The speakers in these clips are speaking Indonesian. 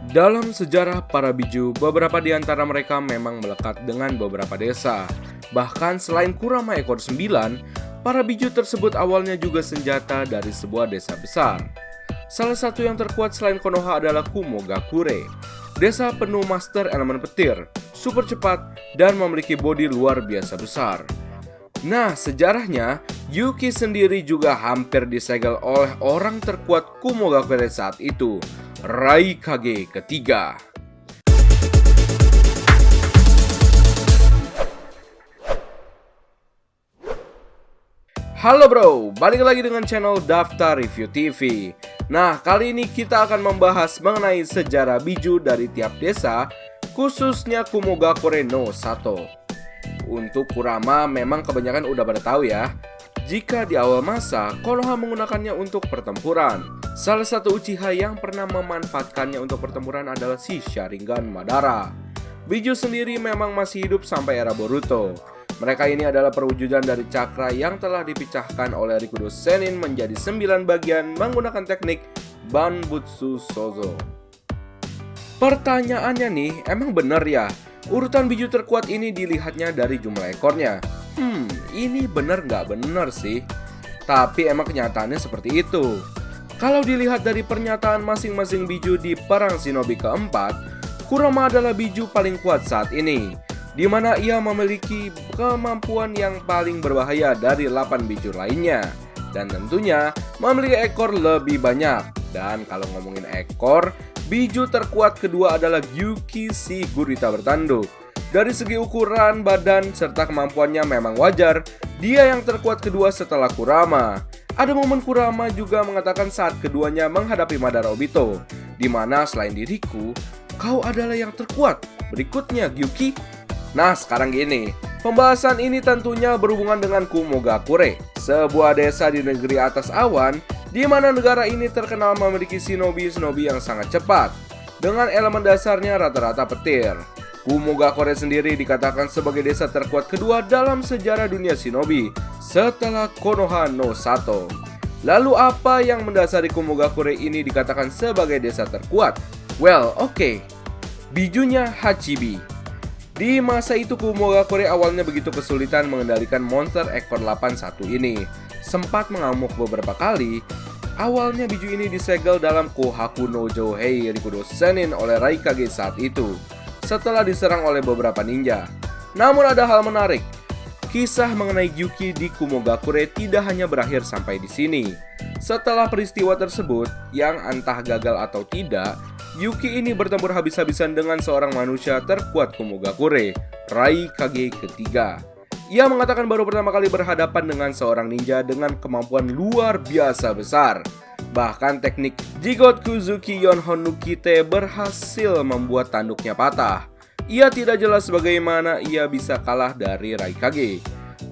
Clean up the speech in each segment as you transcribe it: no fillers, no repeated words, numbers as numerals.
Dalam sejarah para biju, beberapa di antara mereka memang melekat dengan beberapa desa. Bahkan selain Kurama ekor 9, para biju tersebut awalnya juga senjata dari sebuah desa besar. Salah satu yang terkuat selain Konoha adalah Kumogakure. Desa penuh master elemen petir, super cepat, dan memiliki bodi luar biasa besar. Nah, sejarahnya, Yuki sendiri juga hampir disegel oleh orang terkuat Kumogakure saat itu, Raikage ketiga. Halo bro, balik lagi dengan channel Daftar Review TV. Nah, kali ini kita akan membahas mengenai sejarah biju dari tiap desa, khususnya Kumogakure no Sato. Untuk Kurama memang kebanyakan udah pada tahu ya. Jika di awal masa, Konoha menggunakannya untuk pertempuran. Salah satu Uchiha yang pernah memanfaatkannya untuk pertempuran adalah si Sharingan Madara. Biju sendiri memang masih hidup sampai era Boruto. Mereka ini adalah perwujudan dari cakra yang telah dipecahkan oleh Rikudo Sennin menjadi 9 bagian menggunakan teknik Banbutsu Sozo. Pertanyaannya nih, emang bener ya? Urutan biju terkuat ini dilihatnya dari jumlah ekornya. Ini bener nggak bener sih? Tapi emang kenyataannya seperti itu. Kalau dilihat dari pernyataan masing-masing biju di Perang Shinobi keempat, Kurama adalah biju paling kuat saat ini, di mana ia memiliki kemampuan yang paling berbahaya dari 8 biju lainnya. Dan tentunya memiliki ekor lebih banyak. Dan kalau ngomongin ekor, biju terkuat kedua adalah Gyuki si gurita bertanduk. Dari segi ukuran, badan, serta kemampuannya memang wajar, dia yang terkuat kedua setelah Kurama. Ada momen Kurama juga mengatakan saat keduanya menghadapi Madara Obito, di mana selain diriku, kau adalah yang terkuat. Berikutnya Gyuki. Nah, sekarang gini, pembahasan ini tentunya berhubungan dengan Kumogakure, sebuah desa di negeri atas awan, di mana negara ini terkenal memiliki shinobi-shinobi yang sangat cepat, dengan elemen dasarnya rata-rata petir. Kumogakure sendiri dikatakan sebagai desa terkuat kedua dalam sejarah dunia shinobi, setelah Konoha no Sato. Lalu apa yang mendasari Kumogakure ini dikatakan sebagai desa terkuat? Well, oke. Bijunya Hachibi. Di masa itu Kumogakure awalnya begitu kesulitan mengendalikan monster ekor 81 ini. Sempat mengamuk beberapa kali. Awalnya biju ini disegel dalam Kohaku no Jouhei Rikudo Sennin oleh Raikage saat itu, setelah diserang oleh beberapa ninja. Namun ada hal menarik. Kisah mengenai Gyuki di Kumogakure tidak hanya berakhir sampai di sini. Setelah peristiwa tersebut, yang entah gagal atau tidak, Yuki ini bertempur habis-habisan dengan seorang manusia terkuat Kumogakure, Raikage ketiga. Ia mengatakan baru pertama kali berhadapan dengan seorang ninja dengan kemampuan luar biasa besar. Bahkan teknik Jigot Kuzuki Yonhon no Kite berhasil membuat tanduknya patah. Ia tidak jelas bagaimana ia bisa kalah dari Raikage.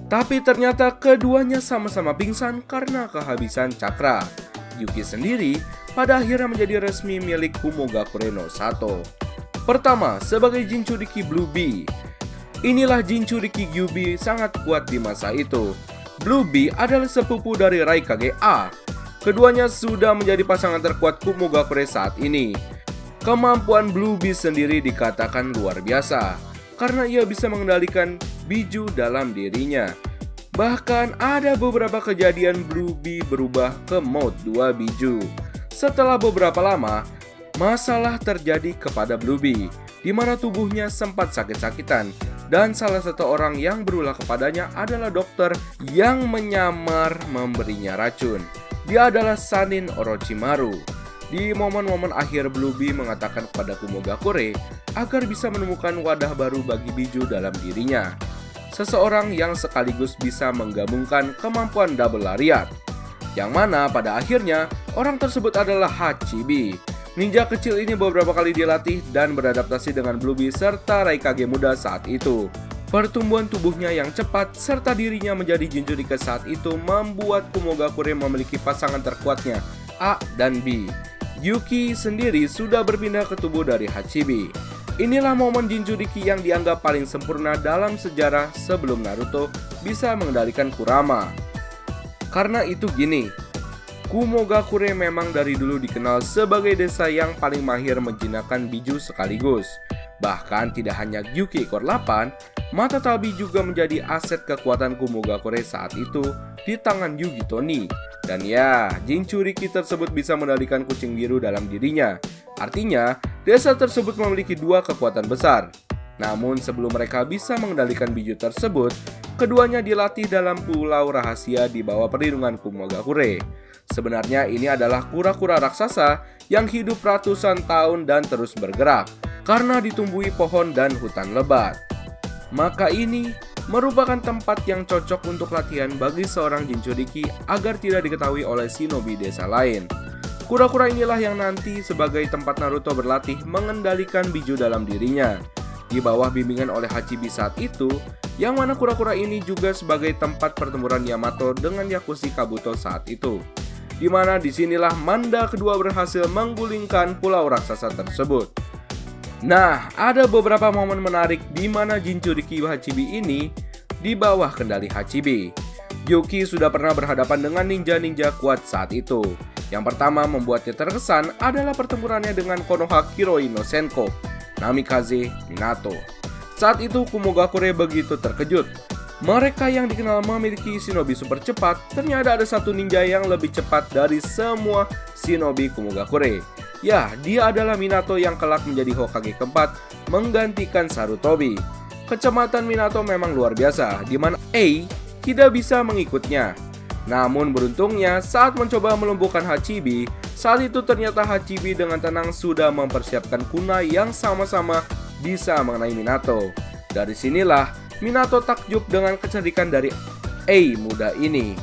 Tapi ternyata keduanya sama-sama pingsan karena kehabisan cakra. Yuki sendiri pada akhirnya menjadi resmi milik Kumogakure no Sato. Pertama, sebagai Jinchuriki Blue Bee. Inilah Jinchuriki Gyubi sangat kuat di masa itu. Blue Bee adalah sepupu dari Raikage A. Keduanya sudah menjadi pasangan terkuat Kumogakure saat ini. Kemampuan Blue Bee sendiri dikatakan luar biasa, karena ia bisa mengendalikan biju dalam dirinya. Bahkan ada beberapa kejadian Blue Bee berubah ke mode 2 biju. Setelah beberapa lama, masalah terjadi kepada Blue Bee, di mana tubuhnya sempat sakit-sakitan, dan salah satu orang yang berulah kepadanya adalah dokter yang menyamar memberinya racun. Dia adalah Sannin Orochimaru. Di momen-momen akhir, Blue Bee mengatakan kepada Kumogakure agar bisa menemukan wadah baru bagi biju dalam dirinya. Seseorang yang sekaligus bisa menggabungkan kemampuan double lariat, yang mana pada akhirnya orang tersebut adalah Hachibi. Ninja kecil ini beberapa kali dilatih dan beradaptasi dengan Blue Bee serta Raikage muda saat itu. Pertumbuhan tubuhnya yang cepat serta dirinya menjadi Jinchuriki saat itu membuat Kumogakure memiliki pasangan terkuatnya, A dan B. Yuki sendiri sudah berpindah ke tubuh dari Hachibi. Inilah momen Jinchuriki yang dianggap paling sempurna dalam sejarah sebelum Naruto bisa mengendalikan Kurama. Karena itu gini, Kumogakure memang dari dulu dikenal sebagai desa yang paling mahir menjinakkan biju sekaligus. Bahkan tidak hanya Gyuki ekor 8, mata tabi juga menjadi aset kekuatan Kumogakure saat itu di tangan Yugi Toni. Dan ya, Jinchuriki tersebut bisa mengendalikan kucing biru dalam dirinya. Artinya, desa tersebut memiliki dua kekuatan besar. Namun sebelum mereka bisa mengendalikan biju tersebut, keduanya dilatih dalam pulau rahasia di bawah perlindungan Kumogakure. Sebenarnya ini adalah kura-kura raksasa yang hidup ratusan tahun dan terus bergerak karena ditumbuhi pohon dan hutan lebat. Maka ini merupakan tempat yang cocok untuk latihan bagi seorang Jinchuriki agar tidak diketahui oleh shinobi desa lain. Kura-kura inilah yang nanti sebagai tempat Naruto berlatih mengendalikan biju dalam dirinya. Di bawah bimbingan oleh Hachibi saat itu, yang mana kura-kura ini juga sebagai tempat pertempuran Yamato dengan Yakushi Kabuto saat itu. Di mana disinilah Manda kedua berhasil menggulingkan pulau raksasa tersebut. Nah, ada beberapa momen menarik di mana Jinchuriki Hachibi ini di bawah kendali Hachibi. Yuki sudah pernah berhadapan dengan ninja-ninja kuat saat itu. Yang pertama membuatnya terkesan adalah pertempurannya dengan Konoha Kiroi no Senko, Namikaze Minato. Saat itu Kumogakure begitu terkejut. Mereka yang dikenal memiliki shinobi super cepat, ternyata ada satu ninja yang lebih cepat dari semua shinobi Kumogakure. Ya, dia adalah Minato yang kelak menjadi Hokage keempat, menggantikan Sarutobi. Kecepatan Minato memang luar biasa, di mana tidak bisa mengikutnya. Namun beruntungnya saat mencoba melumpuhkan Hachibi, saat itu ternyata Hachibi dengan tenang sudah mempersiapkan kunai yang sama-sama bisa mengenai Minato. Dari sinilah Minato takjub dengan kecerdikan dari muda ini.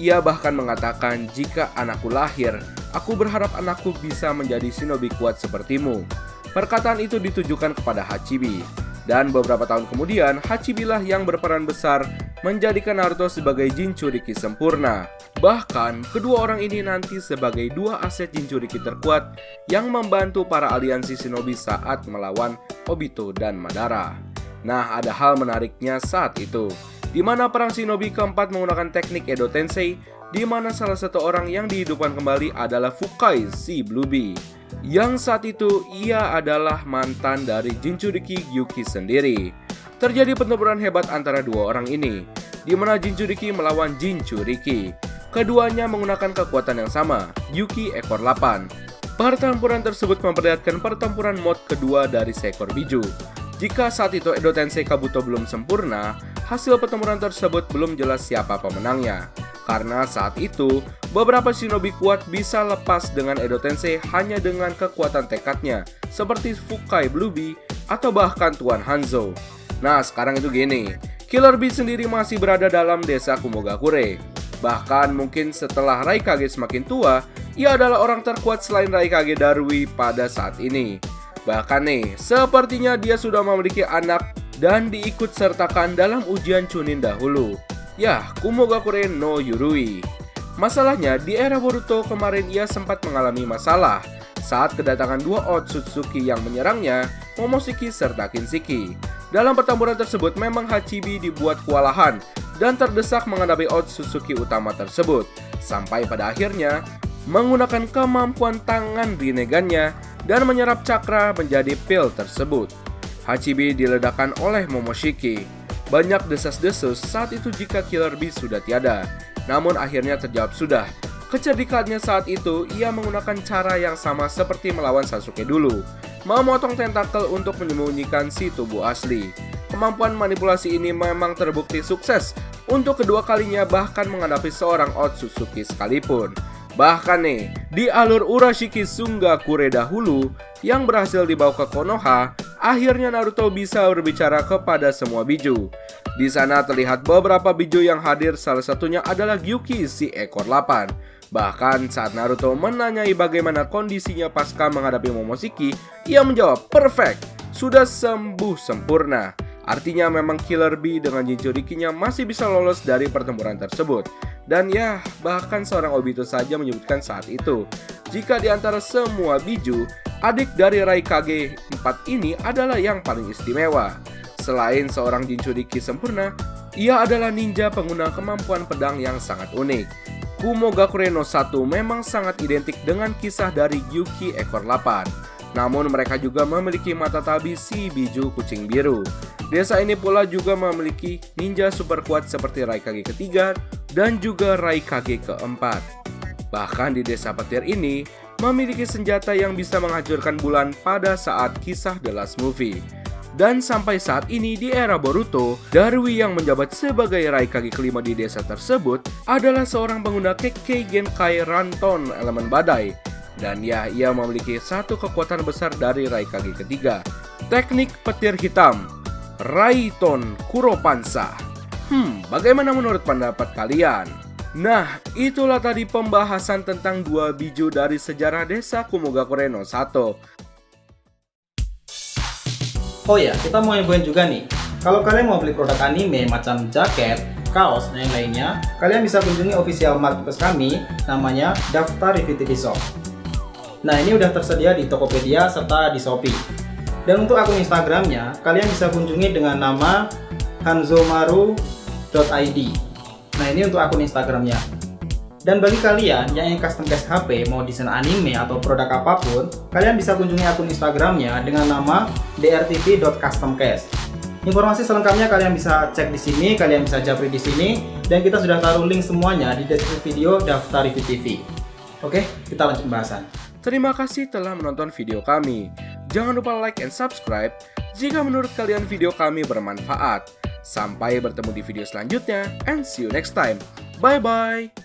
Ia bahkan mengatakan, "Jika anakku lahir, aku berharap anakku bisa menjadi shinobi kuat sepertimu." Perkataan itu ditujukan kepada Hachibi. Dan beberapa tahun kemudian, Hachibi lah yang berperan besar menjadikan Naruto sebagai Jinchuriki sempurna. Bahkan, kedua orang ini nanti sebagai dua aset Jinchuriki terkuat yang membantu para aliansi shinobi saat melawan Obito dan Madara. Nah, ada hal menariknya saat itu, di mana perang shinobi keempat menggunakan teknik Edo Tensei, di mana salah satu orang yang dihidupkan kembali adalah Fukai si Blue Bee, yang saat itu ia adalah mantan dari Jinchuriki Gyuki sendiri. Terjadi pertempuran hebat antara dua orang ini, di mana Jinchuriki melawan Jinchuriki. Keduanya menggunakan kekuatan yang sama, Gyuki ekor 8. Pertempuran tersebut memperlihatkan pertempuran mod kedua dari seekor biju. Jika saat itu Edo Tensei Kabuto belum sempurna, hasil pertempuran tersebut belum jelas siapa pemenangnya. Karena saat itu, beberapa shinobi kuat bisa lepas dengan Edo Tensei hanya dengan kekuatan tekadnya, seperti Fukai Blue Bee atau bahkan Tuan Hanzo. Nah, sekarang itu gini, Killer Bee sendiri masih berada dalam desa Kumogakure. Bahkan mungkin setelah Raikage semakin tua, ia adalah orang terkuat selain Raikage Darui pada saat ini. Bahkan nih, sepertinya dia sudah memiliki anak dan diikut sertakan dalam ujian Chunin dahulu. Ya, Kumogakure no Yurui. Masalahnya, di era Boruto kemarin ia sempat mengalami masalah saat kedatangan dua Otsutsuki yang menyerangnya, Momoshiki serta Kinshiki. Dalam pertempuran tersebut memang Hachibi dibuat kewalahan dan terdesak menghadapi Otsutsuki utama tersebut, sampai pada akhirnya menggunakan kemampuan tangan Rinnegan-nya dan menyerap cakra menjadi pil tersebut. Hachibi diledakkan oleh Momoshiki. Banyak desas-desus saat itu jika Killer Bee sudah tiada, namun akhirnya terjawab sudah. Kecerdikannya saat itu, ia menggunakan cara yang sama seperti melawan Sasuke dulu, memotong tentakel untuk menyembunyikan si tubuh asli. Kemampuan manipulasi ini memang terbukti sukses untuk kedua kalinya, bahkan menghadapi seorang Otsutsuki sekalipun. Bahkan nih, di alur Urashiki Sungakure dahulu yang berhasil dibawa ke Konoha, akhirnya Naruto bisa berbicara kepada semua biju. Di sana terlihat beberapa biju yang hadir, salah satunya adalah Gyuki si ekor 8. Bahkan saat Naruto menanyai bagaimana kondisinya pasca menghadapi Momoshiki, ia menjawab, "Perfect, sudah sembuh sempurna." Artinya memang Killer Bee dengan Jinchurikinya masih bisa lolos dari pertempuran tersebut. Dan ya, bahkan seorang Obito saja menyebutkan saat itu, jika di antara semua biju, adik dari Raikage 4 ini adalah yang paling istimewa. Selain seorang Jinchuriki sempurna, ia adalah ninja pengguna kemampuan pedang yang sangat unik. Kumogakure no 1 memang sangat identik dengan kisah dari Gyuki ekor 8. Namun mereka juga memiliki mata tabi si Biju kucing biru. Desa ini pula juga memiliki ninja super kuat seperti Raikage ketiga dan juga Raikage keempat. Bahkan di desa petir ini memiliki senjata yang bisa menghancurkan bulan pada saat kisah The Last Movie. Dan sampai saat ini di era Boruto, Darui yang menjabat sebagai Raikage kelima di desa tersebut adalah seorang pengguna Kekkei Genkai Ranton elemen badai. Dan ya, ia memiliki satu kekuatan besar dari Raikage ketiga, teknik petir hitam, Raiton Kuropansa. Bagaimana menurut pendapat kalian? Nah, itulah tadi pembahasan tentang 2 biju dari sejarah desa Kumogakure no 1. Oh ya, kita mau infoin juga nih, kalau kalian mau beli produk anime macam jaket, kaos, dan yang lainnya, kalian bisa kunjungi official marketplace kami, namanya Daftar Review TV Shop. Nah, ini udah tersedia di Tokopedia serta di Shopee. Dan untuk akun Instagramnya, kalian bisa kunjungi dengan nama hanzomaru.id. Nah, ini untuk akun Instagramnya. Dan bagi kalian yang ingin custom case HP, mau desain anime atau produk apapun, kalian bisa kunjungi akun Instagramnya dengan nama drtv.customcase. Informasi selengkapnya kalian bisa cek di sini, kalian bisa japri di sini, dan kita sudah taruh link semuanya di deskripsi video Daftar Review TV. Oke, kita lanjut pembahasan. Terima kasih telah menonton video kami. Jangan lupa like and subscribe jika menurut kalian video kami bermanfaat. Sampai bertemu di video selanjutnya, and see you next time. Bye-bye.